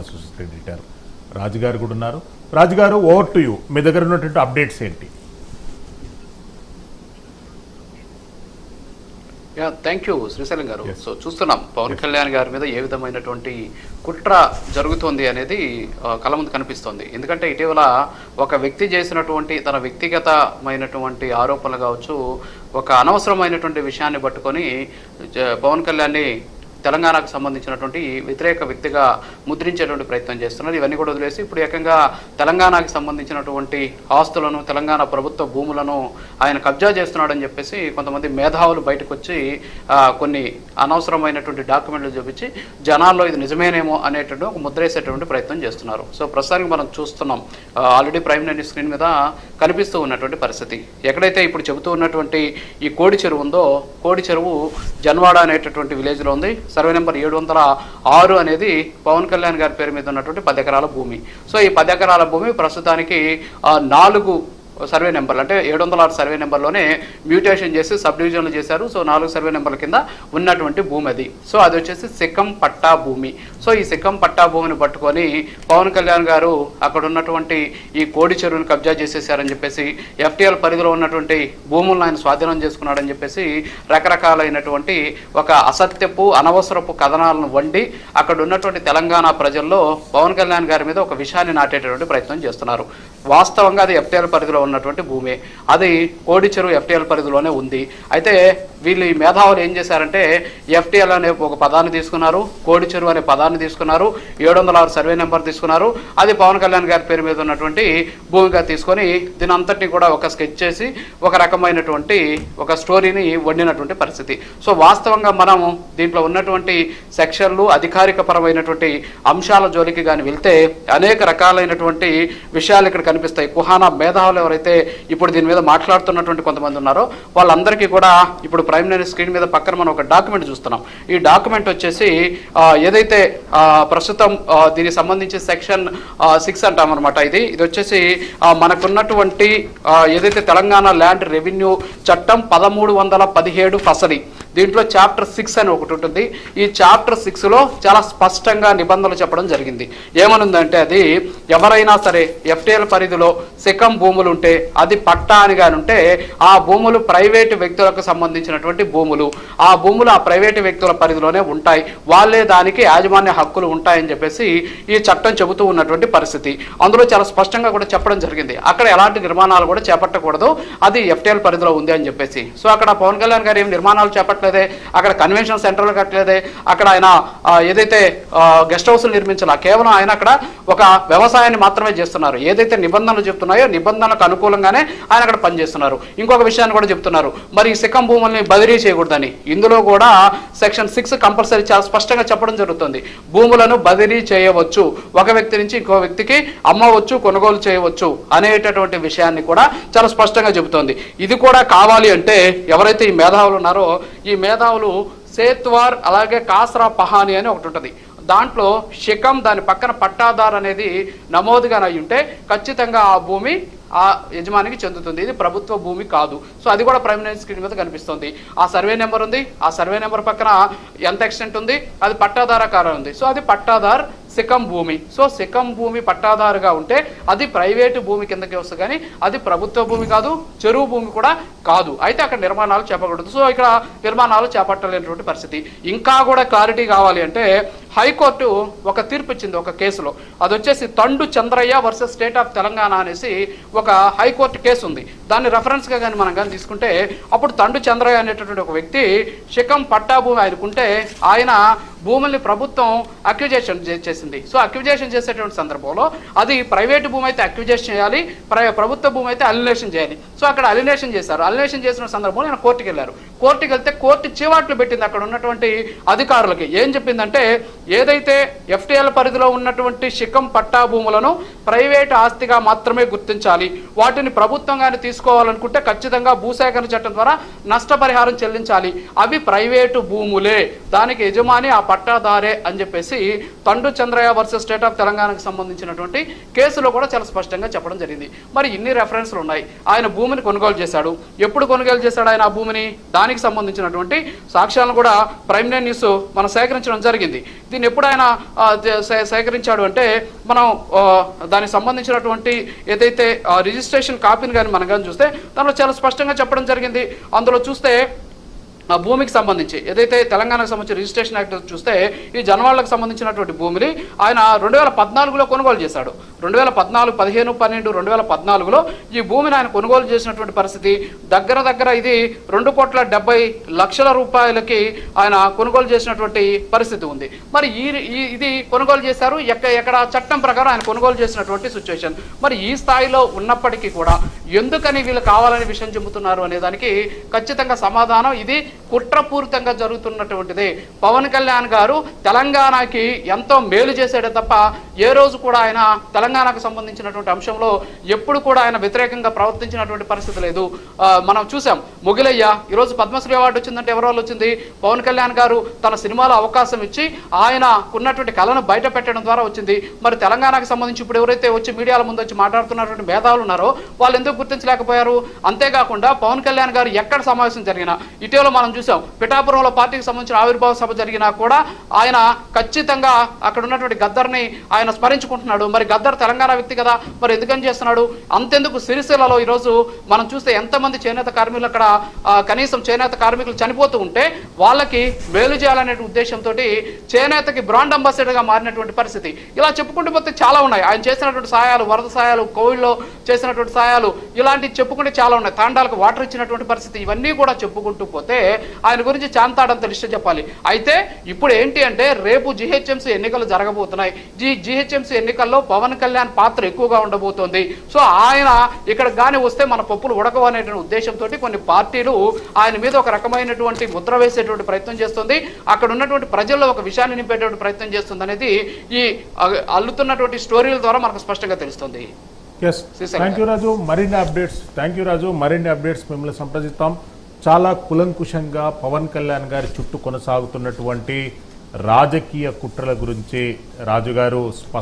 Associate editor రాజుగారు కూడా ఉన్నారు. రాజుగారు, ఓవర్ టు యూ. మీ దగ్గర ఉన్నటువంటి అప్డేట్స్ ఏంటి? థ్యాంక్ యూ శ్రీశైలం గారు. సో చూస్తున్నాం పవన్ కళ్యాణ్ గారి మీద ఏ విధమైనటువంటి కుట్ర జరుగుతుంది అనేది కళ్ళ ముందు కనిపిస్తోంది. ఎందుకంటే ఇటీవల ఒక వ్యక్తి చేసినటువంటి తన వ్యక్తిగతమైనటువంటి ఆరోపణలు కావచ్చు, ఒక అనవసరమైనటువంటి విషయాన్ని పట్టుకొని పవన్ కళ్యాణ్ని తెలంగాణకు సంబంధించినటువంటి వ్యతిరేక వ్యక్తిగా ముద్రించేటువంటి ప్రయత్నం చేస్తున్నారు. ఇవన్నీ కూడా వదిలేసి ఇప్పుడు ఏకంగా తెలంగాణకు సంబంధించినటువంటి ఆస్తులను, తెలంగాణ ప్రభుత్వ భూములను ఆయన కబ్జా చేస్తున్నాడని చెప్పేసి కొంతమంది మేధావులు బయటకు వచ్చి కొన్ని అనవసరమైనటువంటి డాక్యుమెంట్లు చూపించి జనాల్లో ఇది నిజమేనేమో అనేటువంటి ఒక ముద్రేసేటువంటి ప్రయత్నం చేస్తున్నారు. సో ప్రస్తుతానికి మనం చూస్తున్నాం, ఆల్రెడీ ప్రైమ్ మినిస్టర్ స్క్రీన్ మీద కనిపిస్తూ ఉన్నటువంటి పరిస్థితి. ఎక్కడైతే ఇప్పుడు చెబుతూ ఉన్నటువంటి ఈ కోడి చెరువు ఉందో, కోడి చెరువు జన్వాడ అనేటటువంటి విలేజ్లో ఉంది. సర్వే నెంబర్ 706 అనేది పవన్ కళ్యాణ్ గారి పేరు మీద ఉన్నటువంటి 10 ఎకరాల భూమి. సో ఈ 10 ఎకరాల భూమి ప్రస్తుతానికి 4 సర్వే నెంబర్లు, అంటే 706 సర్వే నెంబర్లోనే మ్యూటేషన్ చేసి సబ్ డివిజన్లు చేశారు. సో 4 సర్వే నెంబర్ల కింద ఉన్నటువంటి భూమి అది. సో అది వచ్చేసి సిక్కం పట్టా భూమి. సో ఈ సిక్కం పట్టా భూమిని పట్టుకొని పవన్ కళ్యాణ్ గారు అక్కడ ఉన్నటువంటి ఈ కోడి చెరువుని కబ్జా చేసేసారని చెప్పేసి, ఎఫ్టీఎల్ పరిధిలో ఉన్నటువంటి భూములను ఆయన స్వాధీనం చేసుకున్నాడని చెప్పేసి రకరకాలైనటువంటి ఒక అసత్యపు అనవసరపు కథనాలను వండి అక్కడ ఉన్నటువంటి తెలంగాణ ప్రజల్లో పవన్ కళ్యాణ్ గారి మీద ఒక విషయాన్ని నాటేటటువంటి ప్రయత్నం చేస్తున్నారు. వాస్తవంగా అది ఎఫ్టీఎల్ పరిధిలో ఉన్నటువంటి భూమి, అది కోడి చెరువు ఎఫ్టీఎల్ పరిధిలోనే ఉంది. అయితే వీళ్ళు ఈ మేధావులు ఏం చేశారంటే ఎఫ్టీఎల్ అనే ఒక పదాన్ని తీసుకున్నారు, కోడి చెరువు అనే పదాన్ని తీసుకున్నారు, 706 సర్వే నెంబర్ తీసుకున్నారు, అది పవన్ కళ్యాణ్ గారి పేరు మీద ఉన్నటువంటి భూమిగా తీసుకొని దీని అంతటినీ కూడా ఒక స్కెచ్ చేసి ఒక రకమైనటువంటి ఒక స్టోరీని వండినటువంటి పరిస్థితి. సో వాస్తవంగా మనం దీంట్లో ఉన్నటువంటి సెక్షన్లు, అధికారిక పరమైనటువంటి అంశాల జోలికి కానీ వెళ్తే అనేక రకాలైనటువంటి విషయాలు ఇక్కడ కనిపిస్తాయి. కుహానా మేధావులు ఎవరైతే ఇప్పుడు దీని మీద మాట్లాడుతున్నటువంటి కొంతమంది ఉన్నారో వాళ్ళందరికీ కూడా ఇప్పుడు ప్రైమ్ మినిస్టర్ స్క్రీన్ మీద పక్కన మనం ఒక డాక్యుమెంట్ చూస్తున్నాం. ఈ డాక్యుమెంట్ వచ్చేసి ఏదైతే ప్రస్తుతం దీనికి సంబంధించి సెక్షన్ 6 అంటాం అనమాట. ఇది వచ్చేసి మనకున్నటువంటి ఏదైతే తెలంగాణ ల్యాండ్ రెవెన్యూ చట్టం 1317 ఫసలి, దీంట్లో చాప్టర్ 6 అని ఒకటి ఉంటుంది. ఈ చాప్టర్ 6లో చాలా స్పష్టంగా నిబంధనలు చెప్పడం జరిగింది. ఏమనుందంటే అది ఎవరైనా సరే ఎఫ్టీఎల్ పరిధిలో సిక్కం భూములు ఉంటే అది పట్టా అని కానీ ఉంటే ఆ భూములు ప్రైవేటు వ్యక్తులకు సంబంధించినటువంటి భూములు, ఆ భూములు ఆ ప్రైవేటు వ్యక్తుల పరిధిలోనే ఉంటాయి, వాళ్ళే దానికి యాజమాన్య హక్కులు ఉంటాయని చెప్పేసి ఈ చట్టం చెబుతూ ఉన్నటువంటి పరిస్థితి. అందులో చాలా స్పష్టంగా కూడా చెప్పడం జరిగింది అక్కడ ఎలాంటి నిర్మాణాలు కూడా చేపట్టకూడదు, అది ఎఫ్టీఎల్ పరిధిలో ఉంది అని చెప్పేసి. సో అక్కడ పవన్ కళ్యాణ్ గారు ఏం నిర్మాణాలు చేపట్టలేదే, అక్కడ కన్వెన్షన్ సెంటర్లు కట్టలేదే, అక్కడ ఆయన ఏదైతే గెస్ట్ హౌస్లు నిర్మించాల, కేవలం ఆయన అక్కడ ఒక వ్యవసాయాన్ని మాత్రమే చేస్తున్నారు. ఏదైతే నిబంధనలు చెప్తున్నాయో నిబంధనలకు అనుకూలంగానే ఆయన అక్కడ పనిచేస్తున్నారు. ఇంకొక విషయాన్ని కూడా చెప్తున్నారు, మరి సిక్కం భూముల్ని బదిలీ చేయకూడదని. ఇందులో కూడా సెక్షన్ 6 కంపల్సరీ చాలా స్పష్టంగా చెప్పడం జరుగుతుంది. భూములను బదిలీ చేయవచ్చు, ఒక వ్యక్తి నుంచి ఇంకో వ్యక్తికి అమ్మవచ్చు, కొనుగోలు చేయవచ్చు అనేటటువంటి విషయాన్ని కూడా చాలా స్పష్టంగా చెబుతోంది. ఇది కూడా కావాలి అంటే ఎవరైతే ఈ మేధావులు ఉన్నారో ఈ మేధావులు సేత్వార్ అలాగే కాస్రా పహాని అని ఒకటి ఉంటుంది. దాంట్లో శిఖం దాని పక్కన పట్టాదార్ అనేది నమోదుగా అయి ఉంటే ఖచ్చితంగా ఆ భూమి ఆ యజమానికి చెందుతుంది, ఇది ప్రభుత్వ భూమి కాదు. సో అది కూడా ప్రైమ్ మినిస్టర్ స్క్రీన్ మీద కనిపిస్తుంది. ఆ సర్వే నెంబర్ ఉంది, ఆ సర్వే నెంబర్ పక్కన ఎంత ఎక్స్టెంట్ ఉంది, అది పట్టాదారకారం ఉంది. సో అది పట్టాదార్ సిక్కం భూమి. సో సిక్కం భూమి పట్టాదారుగా ఉంటే అది ప్రైవేటు భూమి కిందకి వస్తుంది, కానీ అది ప్రభుత్వ భూమి కాదు, చెరువు భూమి కూడా కాదు. అయితే అక్కడ నిర్మాణాలు చేపకూడదు. సో ఇక్కడ నిర్మాణాలు చేపట్టలేనటువంటి పరిస్థితి. ఇంకా కూడా క్లారిటీ కావాలి అంటే హైకోర్టు ఒక తీర్పు ఇచ్చింది ఒక కేసులో. అది వచ్చేసి Thandu Chandraiah versus state of Telangana అనేసి ఒక హైకోర్టు కేసు ఉంది. దాన్ని రెఫరెన్స్గా కానీ మనం కానీ తీసుకుంటే అప్పుడు తండు చంద్రయ్య అనేటటువంటి ఒక వ్యక్తి శిఖం పట్టా భూమి ఆయనకుంటే ఆయన భూముల్ని ప్రభుత్వం అక్విజేషన్ చేసింది. సో అక్విజేషన్ చేసేటువంటి సందర్భంలో అది ప్రైవేటు భూమి అయితే అక్విజేషన్ చేయాలి, ప్రభుత్వ భూమి అయితే అలినేషన్ చేయాలి. సో అక్కడ అలినేషన్ చేశారు. అలినేషన్ చేసిన సందర్భంలో ఆయన కోర్టుకి వెళ్ళారు. కోర్టుకి వెళ్తే కోర్టు చివాట్లు పెట్టింది అక్కడ ఉన్నటువంటి అధికారులకి. ఏం చెప్పిందంటే ఏదైతే ఎఫ్టీఎల్ పరిధిలో ఉన్నటువంటి శిఖం పట్టా భూములను ప్రైవేటు ఆస్తిగా మాత్రమే గుర్తించాలి, వాటిని ప్రభుత్వంగానే తీసుకోవాలనుకుంటే ఖచ్చితంగా భూసేకరణ చట్టం ద్వారా నష్టపరిహారం చెల్లించాలి, అవి ప్రైవేటు భూములే, దానికి యజమాని ఆ పట్టాదారే అని చెప్పేసి తండు చంద్రయ్య వర్సెస్ స్టేట్ ఆఫ్ తెలంగాణకు సంబంధించినటువంటి కేసులో కూడా చాలా స్పష్టంగా చెప్పడం జరిగింది. మరి ఇన్ని రెఫరెన్స్లు ఉన్నాయి. ఆయన భూమిని కొనుగోలు చేశాడు, ఎప్పుడు కొనుగోలు చేశాడు ఆయన ఆ భూమిని, దానికి సంబంధించినటువంటి సాక్ష్యాలను కూడా ప్రైమ్ న్యూస్ మనం సేకరించడం జరిగింది. దీన్ని ఎప్పుడు ఆయన సేకరించాడు అంటే మనం దానికి సంబంధించినటువంటి ఏదైతే రిజిస్ట్రేషన్ కాపీని కానీ మనం కానీ చూస్తే దానిలో చాలా స్పష్టంగా చెప్పడం జరిగింది. అందులో చూస్తే ఆ భూమికి సంబంధించి ఏదైతే తెలంగాణకు సంబంధించి రిజిస్ట్రేషన్ యాక్ట్ చూస్తే ఈ జనవాళ్ళకు సంబంధించినటువంటి భూమిని ఆయన 2014లో కొనుగోలు చేశాడు. 2014, 15, 12, 2014లో ఈ భూమిని ఆయన కొనుగోలు చేసినటువంటి పరిస్థితి. దగ్గర ఇది 2,70,00,000 రూపాయలకి ఆయన కొనుగోలు చేసినటువంటి పరిస్థితి ఉంది. మరి ఇది కొనుగోలు చేశారు ఎక్కడ చట్టం ప్రకారం ఆయన కొనుగోలు చేసినటువంటి సిచ్యువేషన్. మరి ఈ స్థాయిలో ఉన్నప్పటికీ కూడా ఎందుకని వీళ్ళు కావాలని విషయం చెబుతున్నారు అనే దానికి ఖచ్చితంగా సమాధానం ఇది కుట్రపూరితంగా జరుగుతున్నటువంటిది. పవన్ కళ్యాణ్ గారు తెలంగాణకి ఎంతో మేలు చేశాడే తప్ప ఏ రోజు కూడా ఆయన తెలంగాణకు సంబంధించినటువంటి అంశంలో ఎప్పుడు కూడా ఆయన వ్యతిరేకంగా ప్రవర్తించినటువంటి పరిస్థితి లేదు. మనం చూసాం మొగిలయ్య ఈరోజు పద్మశ్రీ అవార్డు వచ్చిందంటే ఎవరో వచ్చింది, పవన్ కళ్యాణ్ గారు తన సినిమాలో అవకాశం ఇచ్చి ఆయనకున్నటువంటి కళను బయట పెట్టడం ద్వారా వచ్చింది. మరి తెలంగాణకు సంబంధించి ఇప్పుడు ఎవరైతే వచ్చి మీడియాల ముందు వచ్చి మాట్లాడుతున్నటువంటి మేధావులు ఉన్నారో వాళ్ళు ఎందుకు గుర్తించలేకపోయారు? అంతేకాకుండా పవన్ కళ్యాణ్ గారు ఎక్కడ సమావేశం జరిగినా ఇటీవల మనం చూసాం పిఠాపురంలో పార్టీకి సంబంధించిన ఆవిర్భావ సభ జరిగినా కూడా ఆయన ఖచ్చితంగా అక్కడ ఉన్నటువంటి గద్దర్ని ఆయన స్మరించుకుంటున్నాడు. మరి గద్దర్ తెలంగాణ వ్యక్తి కదా, మరి ఎందుకని చేస్తున్నాడు? అంతెందుకు సిరిసిల్లలో ఈరోజు మనం చూస్తే ఎంతమంది చేనేత కార్మికులు అక్కడ కనీసం చేనేత కార్మికులు చనిపోతూ ఉంటే వాళ్ళకి మేలు చేయాలనే ఉద్దేశంతో చేనేతకి బ్రాండ్ అంబాసిడర్గా మారినటువంటి పరిస్థితి. ఇలా చెప్పుకుంటూ పోతే చాలా ఉన్నాయి. ఆయన చేసినటువంటి సాయాలు, వరద సాయాలు, కోవిడ్లో చేసినటువంటి సాయాలు, ఇలాంటివి చెప్పుకుంటే చాలా ఉన్నాయి. తాండాలకు వాటర్ ఇచ్చినటువంటి పరిస్థితి, ఇవన్నీ కూడా చెప్పుకుంటూ పోతే ఆయన గురించి చాంతాడంత లిస్ట్ చెప్పాలి. అయితే ఇప్పుడు ఏంటి అంటే రేపు జిహెచ్ఎంసీ ఎన్నికలు జరగబోతున్నాయి. జిహెచ్ఎంసీ ఎన్నికల్లో పవన్ కళ్యాణ్ పాత్ర ఎక్కువగా ఉండబోతోంది. సో ఆయన ఇక్కడ కానీ వస్తే మన పప్పులు ఉడకవు అనేటువంటి ఉద్దేశంతో కొన్ని పార్టీలు ఆయన మీద ఒక రకమైనటువంటి ముద్ర వేసేటువంటి ప్రయత్నం చేస్తుంది. అక్కడ ఉన్నటువంటి ప్రజల్లో ఒక విషయాన్ని నింపేటువంటి ప్రయత్నం చేస్తుంది అనేది ఈ అల్లుతున్నటువంటి స్టోరీల ద్వారా మనకు స్పష్టంగా తెలుస్తుంది. థ్యాంక్ యూ రాజు, మరిన్ని అప్డేట్స్ మిమ్మల్ని సంప్రదిస్తాం. చాలా కులంకుశంగా పవన్ కళ్యాణ్ గారి చుట్టూ కొనసాగుతున్నటువంటి రాజకీయ కుట్రల గురించి రాజుగారు స్పష్టంగా